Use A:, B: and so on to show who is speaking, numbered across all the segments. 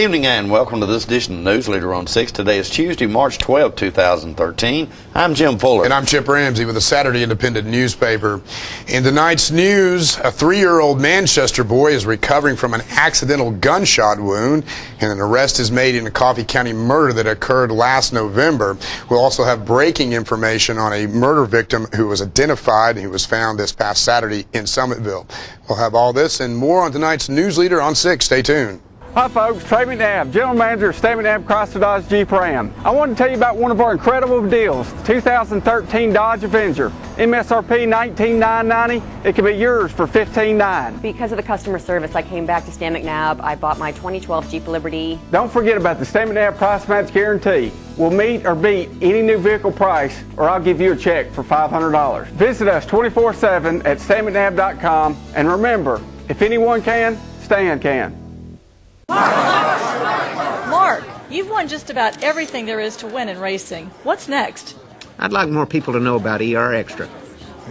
A: evening and welcome to this edition of Newsleader on 6. Today is Tuesday, March 12, 2013. I'm Jim Fuller.
B: And I'm Chip Ramsey with the Saturday Independent newspaper. In tonight's news, a 3-year-old Manchester boy is recovering from an accidental gunshot wound, and an arrest is made in a Coffee County murder that occurred last November. We'll also have breaking information on a murder victim who was identified and who was found this past Saturday in Summitville. We'll have all this and more on tonight's Newsleader on 6. Stay tuned.
C: Hi folks, Trey McNabb, General Manager of State McNabb Chrysler Dodge Jeep Ram. I want to tell you about one of our incredible deals, 2013 Dodge Avenger. MSRP $19,990, it can be yours for $15,990.
D: Because of the customer service, I came back to Stan McNabb. I bought my 2012 Jeep Liberty.
C: Don't forget about the Stan McNabb price match guarantee. We'll meet or beat any new vehicle price, or I'll give you a check for $500. Visit us 24/7 at stanmcnabb.com, and remember, if anyone can, Stan can.
E: Mark, you've won just about everything there is to win in racing. What's next?
F: I'd like more people to know about ER Extra.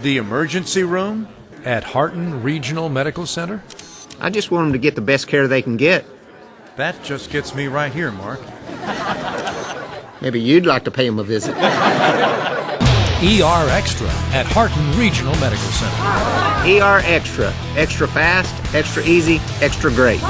G: The emergency room at Harton Regional Medical Center?
F: I just want them to get the best care they can get.
G: That just gets me right here, Mark.
F: Maybe you'd like to pay them a visit.
H: ER Extra at Harton Regional Medical Center.
F: ER Extra. Extra fast, extra easy, extra great.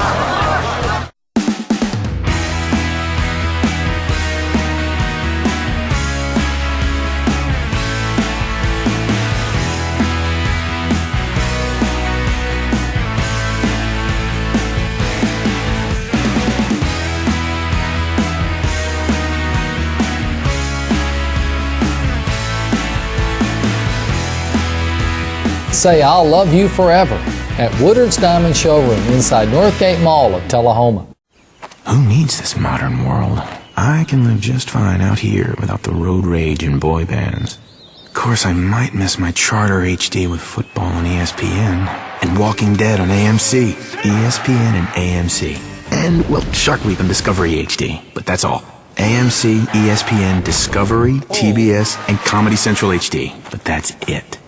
I: Say I'll love you forever at Woodard's Diamond Showroom inside Northgate Mall of Tullahoma.
J: Who needs this modern world? I can live just fine out here without the road rage and boy bands. Of course, I might miss my Charter HD with football on ESPN and Walking Dead on AMC. ESPN and AMC. And, well, Shark Week on Discovery HD. But that's all. AMC, ESPN, Discovery, TBS, and Comedy Central HD. But that's it.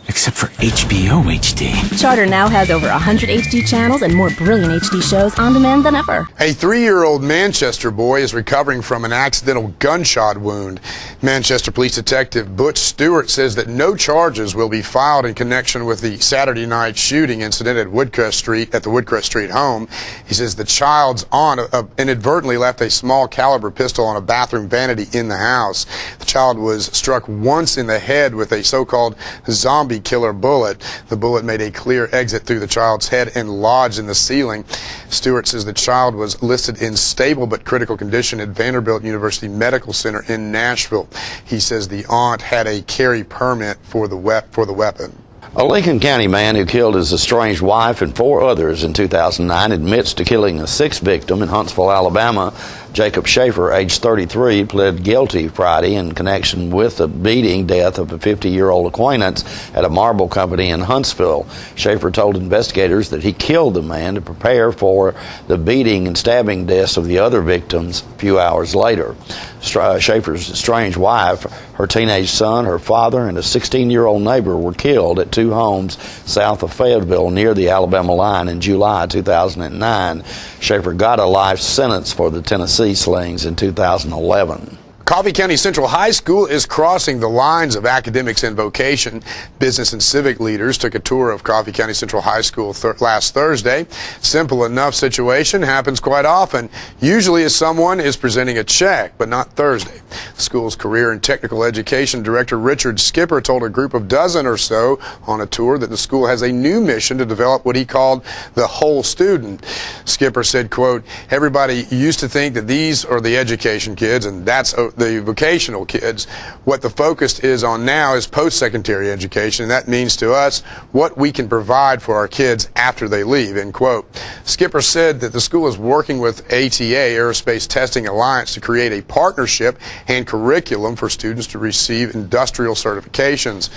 J: Except for HBO HD.
K: Charter now has over 100 HD channels and more brilliant HD shows on demand than ever.
B: A 3-year-old Manchester boy is recovering from an accidental gunshot wound. Manchester Police Detective Butch Stewart says that no charges will be filed in connection with the Saturday night shooting incident at the Woodcrest Street home. He says the child's aunt inadvertently left a small caliber pistol on a bathroom vanity in the house. The child was struck once in the head with a so-called zombie killer bullet. The bullet made a clear exit through the child's head and lodged in the ceiling. Stewart says the child was listed in stable but critical condition at Vanderbilt University Medical Center in Nashville. He says the aunt had a carry permit for the weapon.
A: A Lincoln County man who killed his estranged wife and 4 others in 2009 admits to killing a 6th victim in Huntsville, Alabama. Jacob Schaefer, age 33, pled guilty Friday in connection with the beating death of a 50-year-old acquaintance at a marble company in Huntsville. Schaefer told investigators that he killed the man to prepare for the beating and stabbing deaths of the other victims a few hours later. Schaefer's estranged wife, her teenage son, her father, and a 16-year-old neighbor were killed at 2 homes south of Fayetteville near the Alabama line in July 2009. Schaefer got a life sentence for the Tennessee slings in 2011.
B: Coffee County Central High School is crossing the lines of academics and vocation. Business and civic leaders took a tour of Coffee County Central High School last Thursday. Simple enough situation happens quite often, usually as someone is presenting a check, but not Thursday. The school's career and technical education director Richard Skipper told a group of dozen or so on a tour that the school has a new mission to develop what he called the whole student. Skipper said, quote, "Everybody used to think that these are the education kids and that's the vocational kids. What the focus is on now is post-secondary education, and that means to us what we can provide for our kids after they leave," end quote. Skipper said that the school is working with ATA, Aerospace Testing Alliance, to create a partnership and curriculum for students to receive industrial certifications.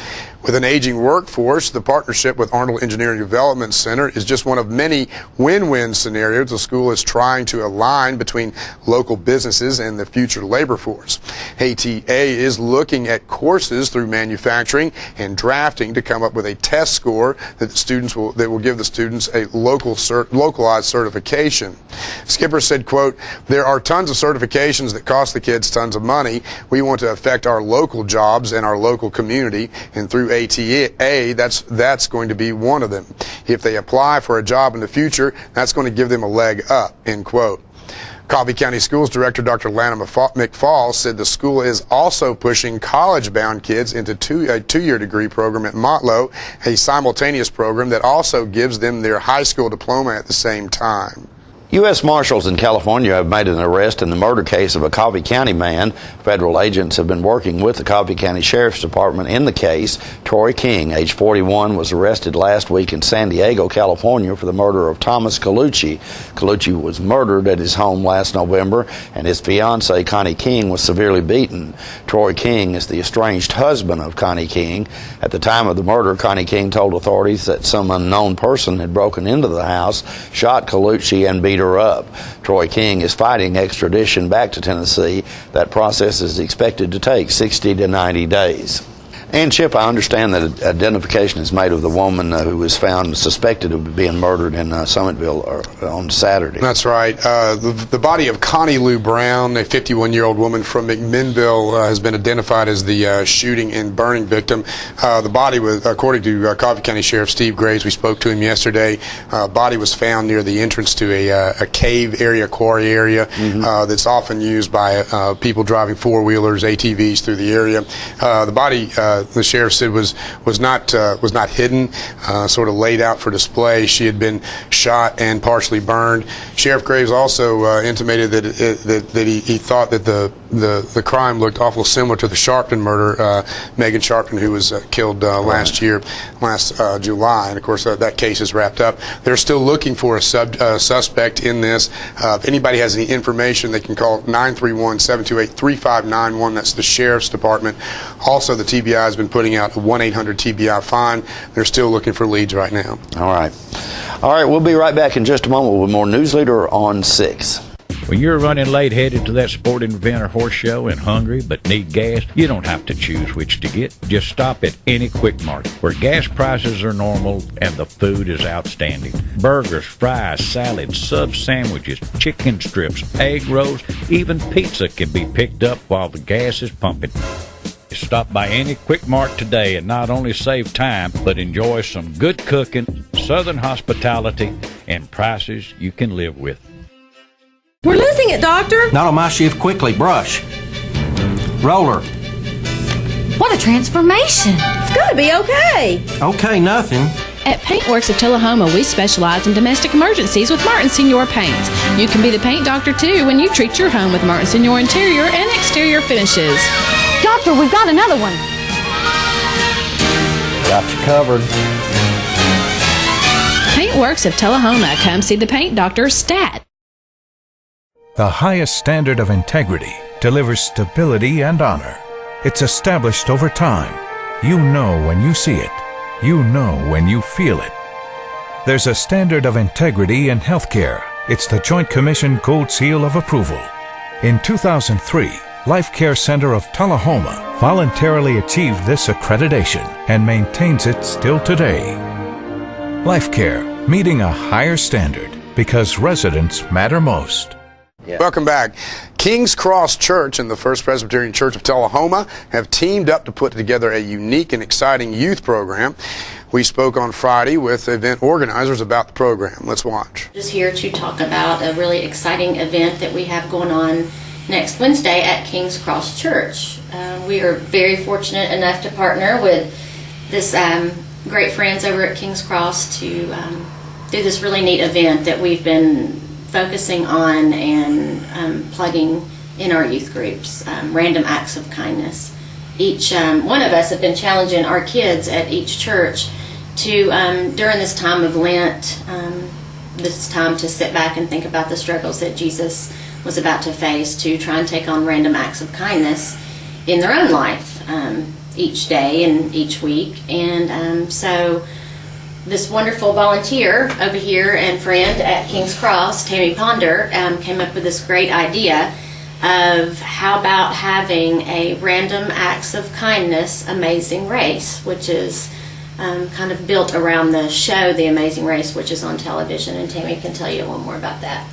B: With an aging workforce, the partnership with Arnold Engineering Development Center is just one of many win-win scenarios the school is trying to align between local businesses and the future labor force. ATA is looking at courses through manufacturing and drafting to come up with a test score that will give the students a localized certification. Skipper said, quote, "There are tons of certifications that cost the kids tons of money. We want to affect our local jobs and our local community, and through ATA, that's going to be one of them. If they apply for a job in the future, that's going to give them a leg up," end quote. Coffee County Schools Director Dr. Lana McFall said the school is also pushing college-bound kids into a two-year degree program at Motlow, a simultaneous program that also gives them their high school diploma at the same time.
A: U.S. Marshals in California have made an arrest in the murder case of a Coffee County man. Federal agents have been working with the Coffee County Sheriff's Department in the case. Troy King, age 41, was arrested last week in San Diego, California for the murder of Thomas Colucci. Colucci was murdered at his home last November, and his fiancée, Connie King, was severely beaten. Troy King is the estranged husband of Connie King. At the time of the murder, Connie King told authorities that some unknown person had broken into the house, shot Colucci, and beat her up. Troy King is fighting extradition back to Tennessee. That process is expected to take 60 to 90 days. And Chip, I understand that identification is made of the woman who was found suspected of being murdered in Summitville on Saturday.
B: That's right. The body of Connie Lou Brown, a 51-year-old woman from McMinnville, has been identified as the shooting and burning victim. The body was, according to Coffee County Sheriff Steve Graves, we spoke to him yesterday, body was found near the entrance to a cave area, quarry area, that's often used by people driving four-wheelers, ATVs through the area. The body, the sheriff said, was not hidden, sort of laid out for display. She had been shot and partially burned. Sheriff Graves also intimated that he thought that the crime looked awful similar to the Sharpton murder, Megan Sharpton, who was killed last July, and of course that case is wrapped up. They're still looking for a suspect in this. If anybody has any information, they can call 931-728-3591. That's the Sheriff's Department. Also, the TBI has been putting out a 1-800-TBI fine. They're still looking for leads right now.
A: All right, we'll be right back in just a moment with more Newsleader on 6.
H: When you're running late headed to that sporting event or horse show and hungry but need gas, you don't have to choose which to get. Just stop at any Quick Mart, where gas prices are normal and the food is outstanding. Burgers, fries, salads, sub sandwiches, chicken strips, egg rolls, even pizza can be picked up while the gas is pumping. Stop by any Quick Mart today and not only save time, but enjoy some good cooking, southern hospitality, and prices you can live with.
L: We're losing it, Doctor.
F: Not on my shift. Quickly, brush. Roller.
K: What a transformation.
L: It's gonna be okay.
F: Okay, nothing.
K: At Paintworks of Tullahoma, we specialize in domestic emergencies with Martin Senior Paints. You can be the paint doctor, too, when you treat your home with Martin Senior interior and exterior finishes.
M: Doctor, we've got another one.
I: Got you covered.
K: Paintworks of Tullahoma. Come see the paint doctor, Stat.
G: The highest standard of integrity delivers stability and honor. It's established over time. You know when you see it. You know when you feel it. There's a standard of integrity in healthcare. It's the Joint Commission Gold Seal of Approval. In 2003, Life Care Center of Tullahoma voluntarily achieved this accreditation and maintains it still today. Life Care, meeting a higher standard because residents matter most.
B: Yeah. Welcome back. King's Cross Church and the First Presbyterian Church of Tullahoma have teamed up to put together a unique and exciting youth program. We spoke on Friday with event organizers about the program. Let's watch.
N: Just here to talk about a really exciting event that we have going on next Wednesday at King's Cross Church. We are very fortunate enough to partner with this great friends over at King's Cross to do this really neat event that we've been focusing on and plugging in our youth groups, random acts of kindness. Each one of us have been challenging our kids at each church to, during this time of Lent, this time to sit back and think about the struggles that Jesus was about to face to try and take on random acts of kindness in their own life each day and each week. And so this wonderful volunteer over here and friend at King's Cross, Tammy Ponder, came up with this great idea of how about having a random acts of kindness amazing race, which is kind of built around the show The Amazing Race, which is on television, and Tammy can tell you a little more about that.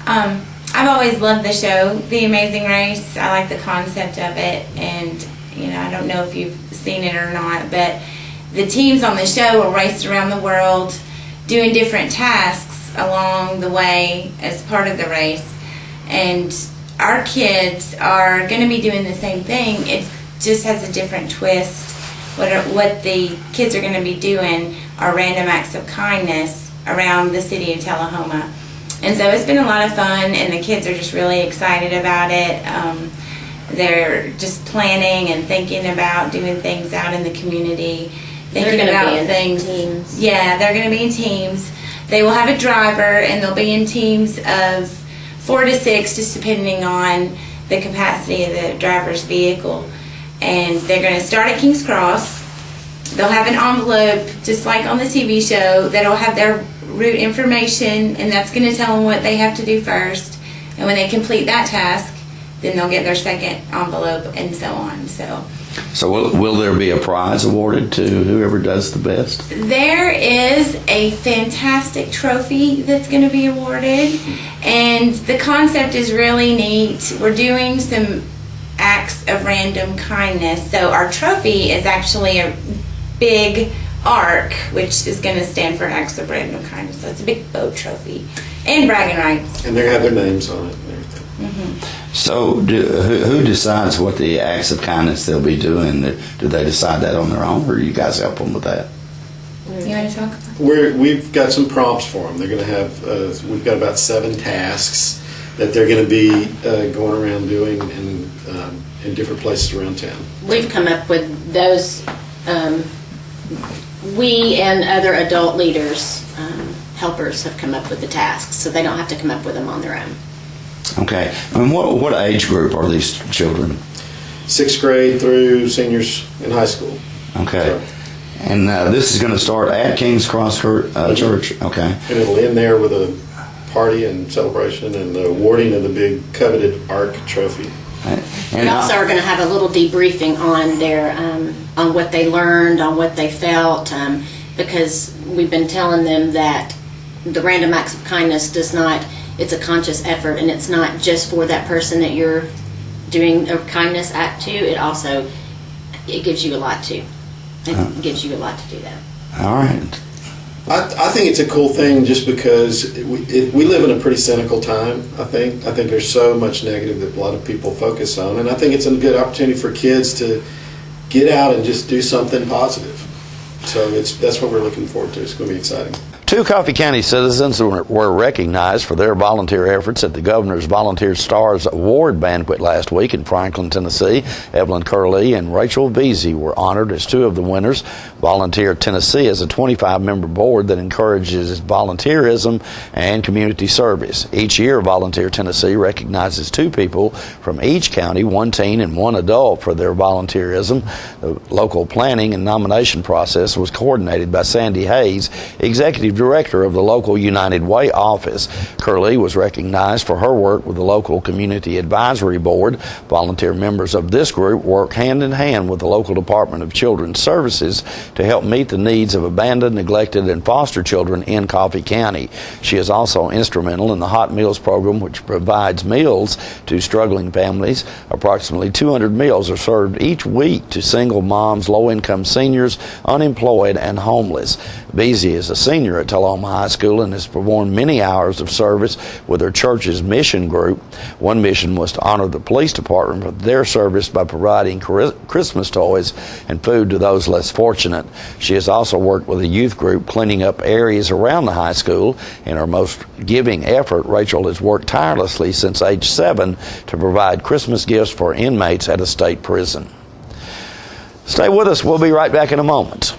O: I've always loved the show The Amazing Race. I like the concept of it, and I don't know if you've seen it or not, but the teams on the show will race around the world doing different tasks along the way as part of the race, and our kids are going to be doing the same thing. It just has a different twist. What the kids are going to be doing are random acts of kindness around the city of Tullahoma. And so it's been a lot of fun, and the kids are just really excited about it. They're just planning and thinking about doing things out in the community, thinking about things. Teams. Yeah, they're going to be in teams. They will have a driver, and they'll be in teams of 4 to 6, just depending on the capacity of the driver's vehicle. And they're going to start at King's Cross. They'll have an envelope, just like on the TV show, that'll have their route information, and that's going to tell them what they have to do first. And when they complete that task, then they'll get their second envelope, and so on. So
A: will there be a prize awarded to whoever does the best?
O: There is a fantastic trophy that's going to be awarded, and the concept is really neat. We're doing some acts of random kindness. So our trophy is actually a big ARC, which is going to stand for Acts of Random Kindness. So it's a big boat trophy and bragging rights.
P: And they have their names on it and everything.
O: Mm-hmm.
A: So who decides what the acts of kindness they'll be doing? Do they decide that on their own, or do you guys help them with that?
O: You want to talk about that?
P: We've got some prompts for them. They're going to have, we've got about 7 tasks that they're going to be going around doing in different places around town.
N: We've come up with those, we and other adult leaders, helpers, have come up with the tasks, so they don't have to come up with them on their own.
A: Okay. And what age group are these children?
P: 6th grade through seniors in high school.
A: Okay.
P: So,
A: and this is going to start at King's Cross Church. Okay.
P: And it'll end there with a party and celebration and the awarding of the big coveted ARC trophy.
N: We also are going to have a little debriefing on their on what they learned, on what they felt, because we've been telling them that the random acts of kindness it's a conscious effort, and it's not just for that person that you're doing a kindness act to. It gives you a lot too. It gives you a lot to do that.
A: All right.
P: I think it's a cool thing just because we live in a pretty cynical time, I think. I think there's so much negative that a lot of people focus on, and I think it's a good opportunity for kids to get out and just do something positive. So that's what we're looking forward to. It's going to be exciting.
A: 2 Coffee County citizens were recognized for their volunteer efforts at the Governor's Volunteer Stars Award Banquet last week in Franklin, Tennessee. Evelyn Curley and Rachel Veazey were honored as 2 of the winners. Volunteer Tennessee is a 25-member board that encourages volunteerism and community service. Each year, Volunteer Tennessee recognizes 2 people from each county, 1 teen and 1 adult, for their volunteerism. The local planning and nomination process was coordinated by Sandy Hayes, Executive Director of the local United Way office. Curley was recognized for her work with the local Community Advisory Board. Volunteer members of this group work hand in hand with the local Department of Children's Services to help meet the needs of abandoned, neglected, and foster children in Coffee County. She is also instrumental in the Hot Meals program, which provides meals to struggling families. Approximately 200 meals are served each week to single moms, low-income seniors, unemployed, and homeless. Veazey is a senior at Tullahoma High School and has performed many hours of service with her church's mission group. One mission was to honor the police department for their service by providing Christmas toys and food to those less fortunate. She has also worked with a youth group cleaning up areas around the high school. In her most giving effort, Rachel has worked tirelessly since age 7 to provide Christmas gifts for inmates at a state prison. Stay with us. We'll be right back in a moment.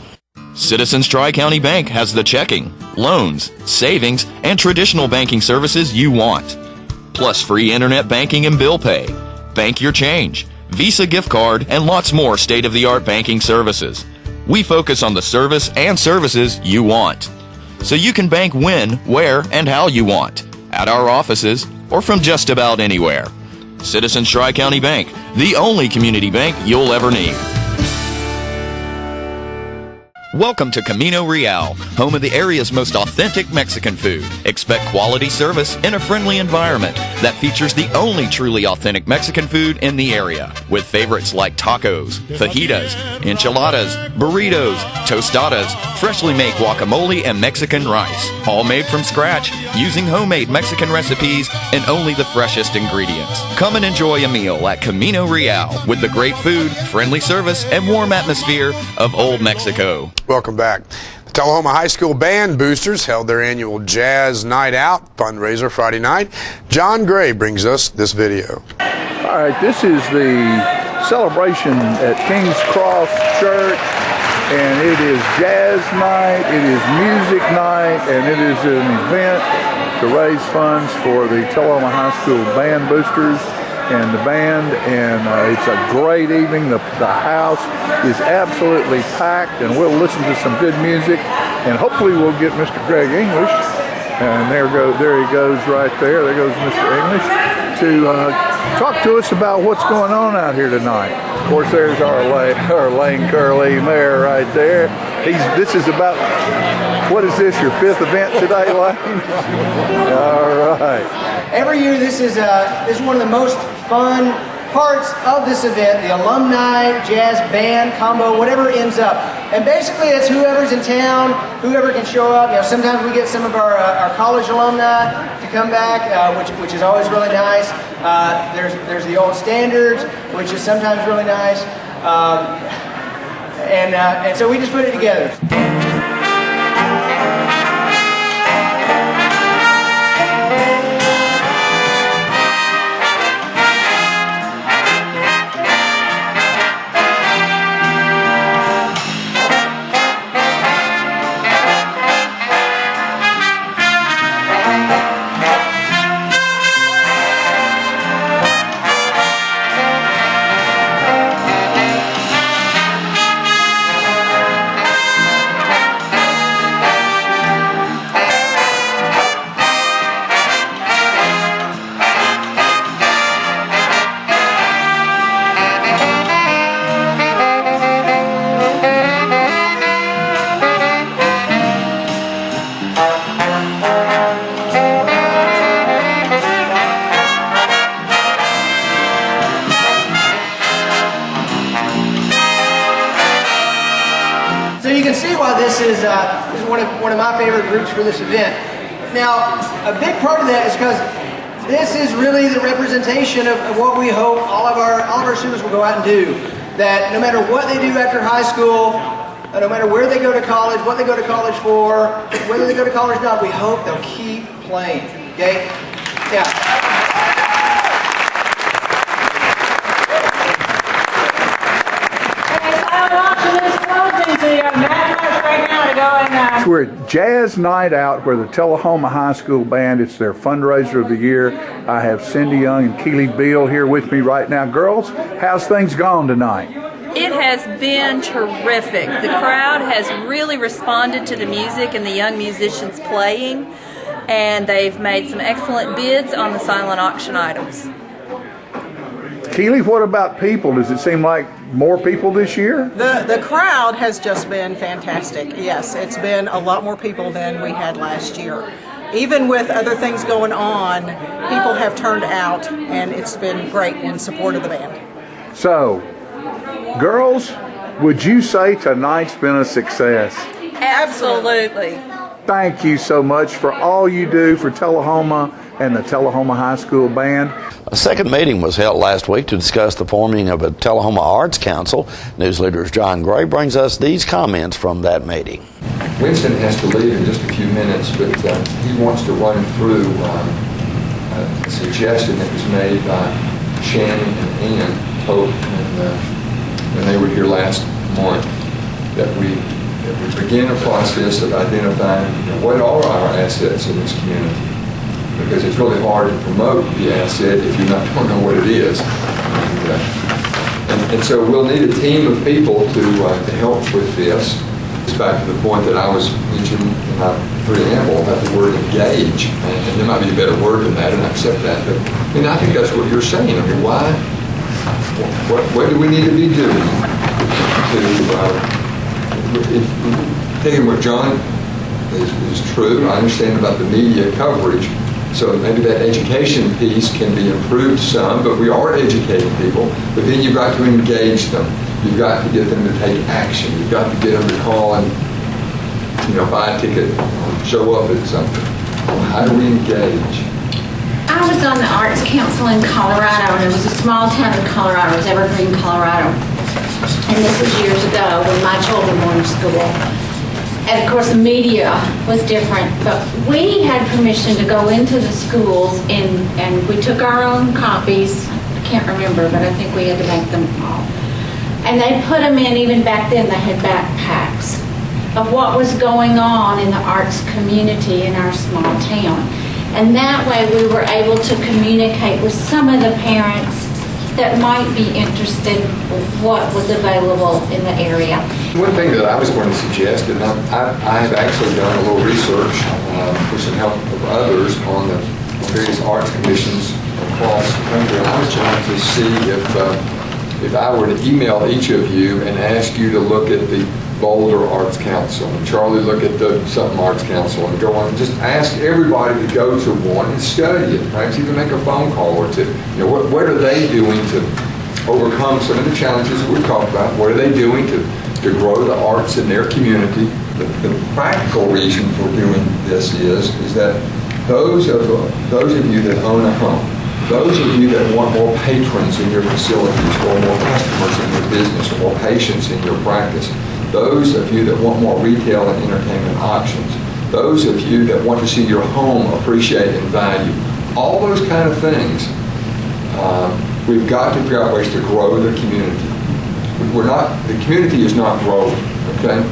Q: Citizens Tri-County Bank has the checking, loans, savings, and traditional banking services you want. plus free internet banking and bill pay, Bank Your Change, Visa gift card, and lots more state-of-the-art banking services. We focus on the service and services you want, so you can bank when, where, and how you want, at our offices or from just about anywhere. Citizens Tri-County Bank, the only community bank you'll ever need. Welcome to Camino Real, home of the area's most authentic Mexican food. Expect quality service in a friendly environment that features the only truly authentic Mexican food in the area, with favorites like tacos, fajitas, enchiladas, burritos, tostadas, freshly made guacamole, and Mexican rice, all made from scratch using homemade Mexican recipes and only the freshest ingredients. Come and enjoy a meal at Camino Real with the great food, friendly service, and warm atmosphere of Old Mexico.
B: Welcome back. The Tullahoma High School Band Boosters held their annual Jazz Night Out fundraiser Friday night. John Gray brings us this video.
R: All right, this is the celebration at King's Cross Church, and it is Jazz Night, it is Music Night, and it is an event to raise funds for the Tullahoma High School Band Boosters and the band, and it's a great evening. The house is absolutely packed, and we'll listen to some good music, and hopefully we'll get Mr. Greg English, and there he goes right there. There goes Mr. English to talk to us about what's going on out here tonight. Of course, there's our Lane Curley mayor right there. This is about, what is this, your 5th event today, Lane? All right.
F: Every year, this is one of the most fun parts of this event, the alumni, jazz band combo, whatever ends up. And basically, it's whoever's in town, whoever can show up. You know, sometimes we get some of our college alumni to come back, which is always really nice. There's the old standards, which is sometimes really nice. And so we just put it together. This is one of my favorite groups for this event. Now, a big part of that is because this is really the representation of what we hope all of our students will go out and do. That no matter what they do after high school, no matter where they go to college, what they go to college for, whether they go to college or not, we hope they'll keep playing. Okay? Yeah.
R: We're at Jazz Night Out, where the Tullahoma High School Band, it's their fundraiser of the year. I have Cindy Young and Keely Beal here with me right now. Girls, how's things gone tonight?
S: It has been terrific. The crowd has really responded to the music and the young musicians playing, and they've made some excellent bids on the silent auction items.
R: Keely, what about people? Does it seem like more people this year?
T: The crowd has just been fantastic. Yes, it's been a lot more people than we had last year. Even with other things going on, people have turned out, and it's been great in support of the band.
R: So, girls, would you say tonight's been a success?
S: Absolutely.
R: Thank you so much for all you do for Tullahoma and the Tullahoma High School Band.
A: A second meeting was held last week to discuss the forming of a Tullahoma Arts Council. Newsleader's John Gray brings us these comments from that meeting.
U: Winston has to leave in just a few minutes, but he wants to run through a suggestion that was made by Shannon and Ann Pope when they were here last month, that we begin a process of identifying what are our assets in this community. because it's really hard to promote the asset if you don't know what it is. And so we'll need a team of people to help with this. It's back to the point that I was mentioning in my preamble about the word engage, and there might be a better word than that, and I accept that. But I mean, I think that's what you're saying. I mean, why? What do we need to be doing to taking what John is true? I understand about the media coverage. So maybe that education piece can be improved some, but we are educating people. But then you've got to engage them. You've got to get them to take action. You've got to get them to call and, buy a ticket, or show up at something. How do we engage?
D: I was on the Arts Council in Colorado, and it was a small town in Colorado. It was Evergreen, Colorado. And this was years ago when my children were in school. And of course the media was different, but we had permission to go into the schools and we took our own copies. I can't remember, but I think we had to make them all. And they put them in, even back then they had backpacks of what was going on in the arts community in our small town. And that way we were able to communicate with some of the parents that might be interested in what was available in the area.
U: One thing that I was going to suggest, and I have actually done a little research with some help of others on the various arts commissions across the country, and I was trying to see if I were to email each of you and ask you to look at the Boulder Arts Council, and Charlie look at the Sutton Arts Council, and go on and just ask everybody to go to one and study it. Perhaps even make a phone call or two. What are they doing to overcome some of the challenges that we've talked about? What are they doing to grow the arts in their community? The practical reason for doing this is that those of you that own a home, those of you that want more patrons in your facilities, or more customers in your business, or more patients in your practice, those of you that want more retail and entertainment options, those of you that want to see your home appreciated and valued, all those kind of things, we've got to figure out ways to grow the community. The community is not growing, okay?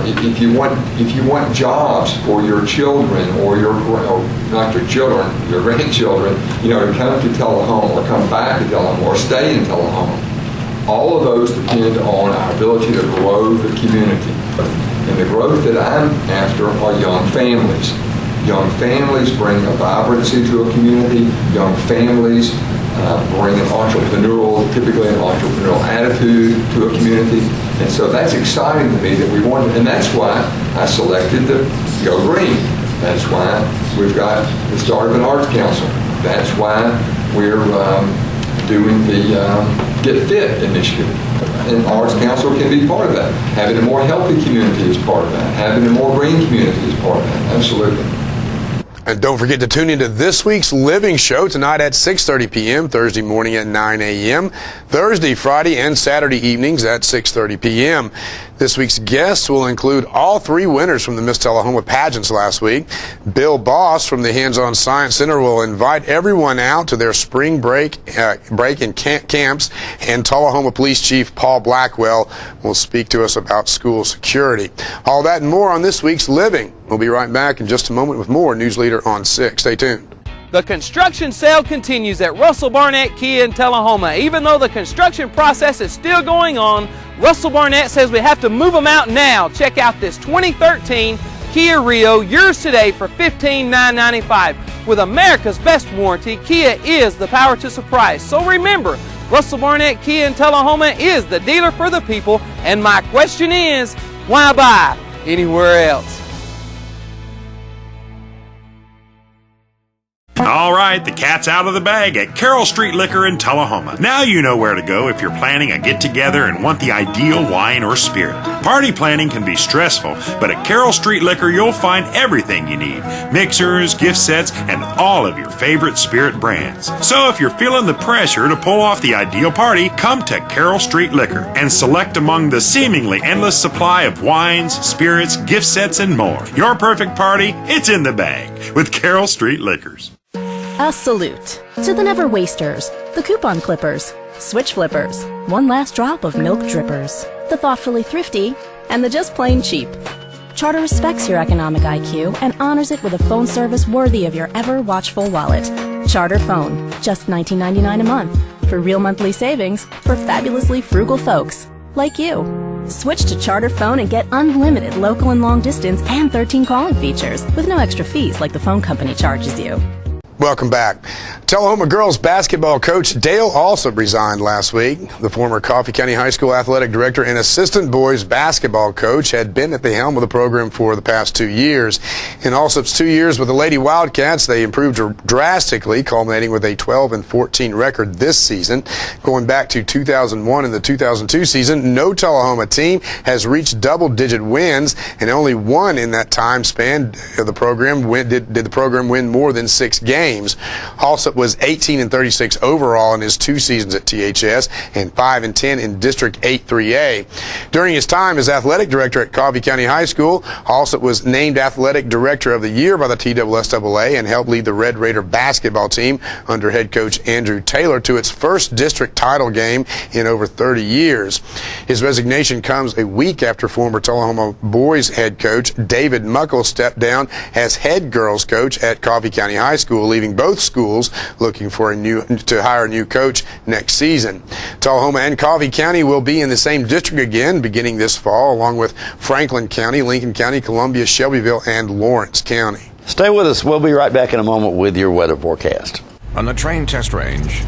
U: If you want jobs for your children or not your children, your grandchildren, to come to Tullahoma or come back to Tullahoma or stay in Tullahoma, all of those depend on our ability to grow the community. And the growth that I'm after are young families. Young families bring a vibrancy to a community. Young families bring typically an entrepreneurial attitude to a community. And so that's exciting to me that we want, and that's why I selected the Go Green. That's why we've got the start of an arts council. That's why we're doing the Get Fit initiative. And Arts Council can be part of that. Having a more healthy community is part of that. Having a more green community is part of that. Absolutely.
B: And don't forget to tune into this week's Living Show tonight at 6:30 p.m., Thursday morning at 9 a.m., Thursday, Friday, and Saturday evenings at 6:30 p.m. This week's guests will include all three winners from the Miss Tullahoma pageants last week. Bill Boss from the Hands-On Science Center will invite everyone out to their spring break and camps, and Tullahoma Police Chief Paul Blackwell will speak to us about school security. All that and more on this week's Living. We'll be right back in just a moment with more Newsleader on 6. Stay tuned.
V: The construction sale continues at Russell Barnett Kia in Tullahoma. Even though the construction process is still going on, Russell Barnett says we have to move them out now. Check out this 2013 Kia Rio, yours today for $15,995. With America's best warranty, Kia is the power to surprise. So remember, Russell Barnett Kia in Tullahoma is the dealer for the people. And my question is, why buy anywhere else?
W: All right, the cat's out of the bag at Carroll Street Liquor in Tullahoma. Now you know where to go if you're planning a get-together and want the ideal wine or spirit. Party planning can be stressful, but at Carroll Street Liquor you'll find everything you need. Mixers, gift sets, and all of your favorite spirit brands. So if you're feeling the pressure to pull off the ideal party, come to Carroll Street Liquor and select among the seemingly endless supply of wines, spirits, gift sets, and more. Your perfect party, it's in the bag with Carroll Street Liquors.
X: A salute to the never wasters, the coupon clippers, switch flippers, one last drop of milk drippers, the thoughtfully thrifty, and the just plain cheap. Charter respects your economic IQ and honors it with a phone service worthy of your ever-watchful wallet. Charter Phone, just $19.99 a month. For real monthly savings for fabulously frugal folks like you. Switch to Charter Phone and get unlimited local and long distance and 13 calling features with no extra fees like the phone company charges you.
B: Welcome back. Tullahoma girls basketball coach Dale Alsop resigned last week. The former Coffee County High School athletic director and assistant boys basketball coach had been at the helm of the program for the past 2 years. In Alsop's 2 years with the Lady Wildcats, they improved drastically, culminating with a 12-14 record this season. Going back to 2001 and the 2002 season, no Tullahoma team has reached double-digit wins, and only one in that time span of the program did the program win more than 6 games. Alsop was 18-36 overall in his 2 seasons at THS and 5-10 in District 8-3A. During his time as athletic director at Coffee County High School, Alsop was named Athletic Director of the Year by the TSSAA and helped lead the Red Raider basketball team under head coach Andrew Taylor to its first district title game in over 30 years. His resignation comes a week after former Tullahoma boys head coach David Muckle stepped down as head girls coach at Coffee County High School, leaving both schools looking for to hire a new coach next season. Tullahoma and Coffee County will be in the same district again beginning this fall, along with Franklin County, Lincoln County, Columbia, Shelbyville, and Lawrence County.
A: Stay with us. We'll be right back in a moment with your weather forecast.
C: On the train test range,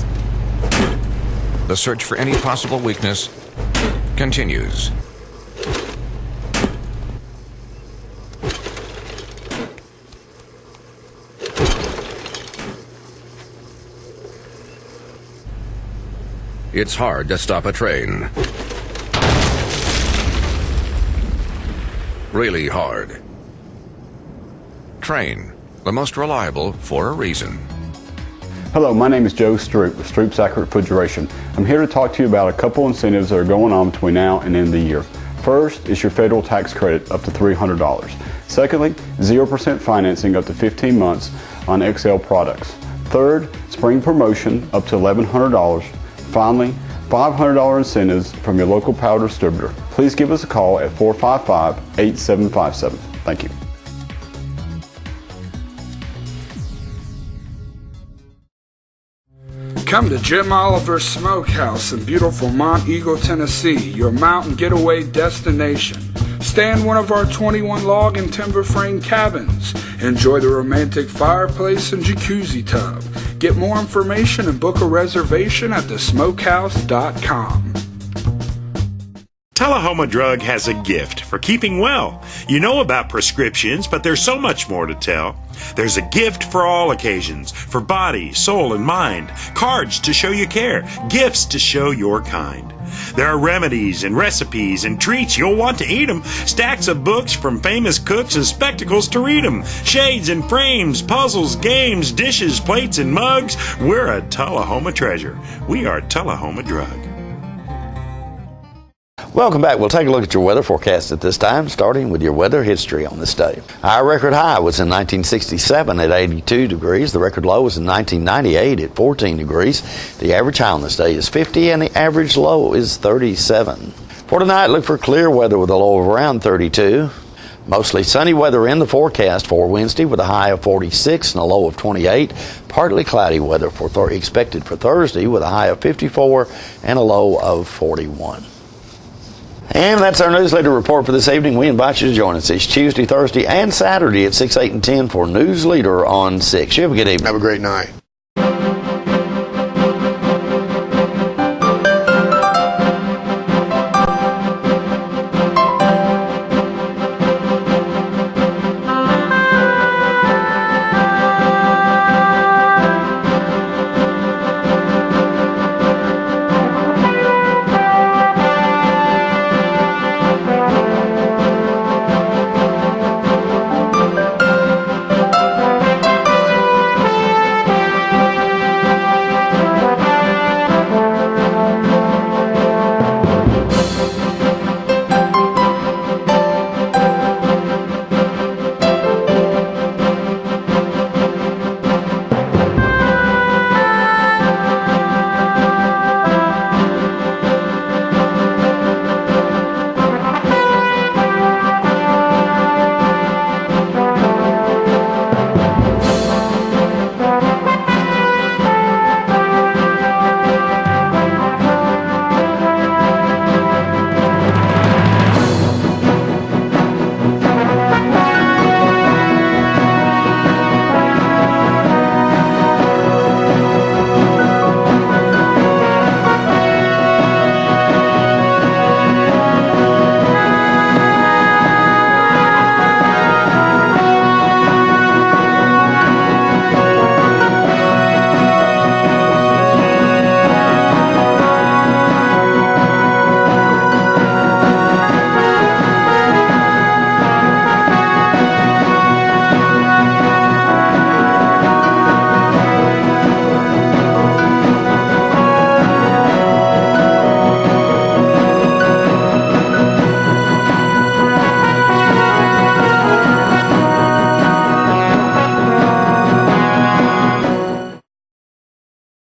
C: the search for any possible weakness continues. It's hard to stop a train. Really hard. Train, the most reliable for a reason.
E: Hello, my name is Joe Stroop with Stroop's Accurate Refrigeration. I'm here to talk to you about a couple incentives that are going on between now and the end of the year. First is your federal tax credit up to $300. Secondly, 0% financing up to 15 months on XL products. Third, spring promotion up to $1,100. Finally, $500 incentives from your local power distributor. Please give us a call at 455-8757. Thank you.
H: Come to Jim Oliver's Smokehouse in beautiful Mont Eagle, Tennessee, your mountain getaway destination. Stay in one of our 21 log and timber frame cabins. Enjoy the romantic fireplace and jacuzzi tub. Get more information and book a reservation at thesmokehouse.com.
W: Tullahoma Drug has a gift for keeping well. You know about prescriptions, but there's so much more to tell. There's a gift for all occasions, for body, soul, and mind. Cards to show you care, gifts to show your kind. There are remedies and recipes and treats, you'll want to eat them. Stacks of books from famous cooks and spectacles to read them. Shades and frames, puzzles, games, dishes, plates, and mugs. We're a Tullahoma treasure. We are Tullahoma Drug.
A: Welcome back. We'll take a look at your weather forecast at this time, starting with your weather history on this day. Our record high was in 1967 at 82 degrees. The record low was in 1998 at 14 degrees. The average high on this day is 50 and the average low is 37. For tonight, look for clear weather with a low of around 32. Mostly sunny weather in the forecast for Wednesday with a high of 46 and a low of 28. Partly cloudy weather expected for Thursday with a high of 54 and a low of 41. And that's our newsletter report for this evening. We invite you to join us each Tuesday, Thursday, and Saturday at 6, 8, and 10 for Newsleader on 6. You have a good evening.
B: Have a great night.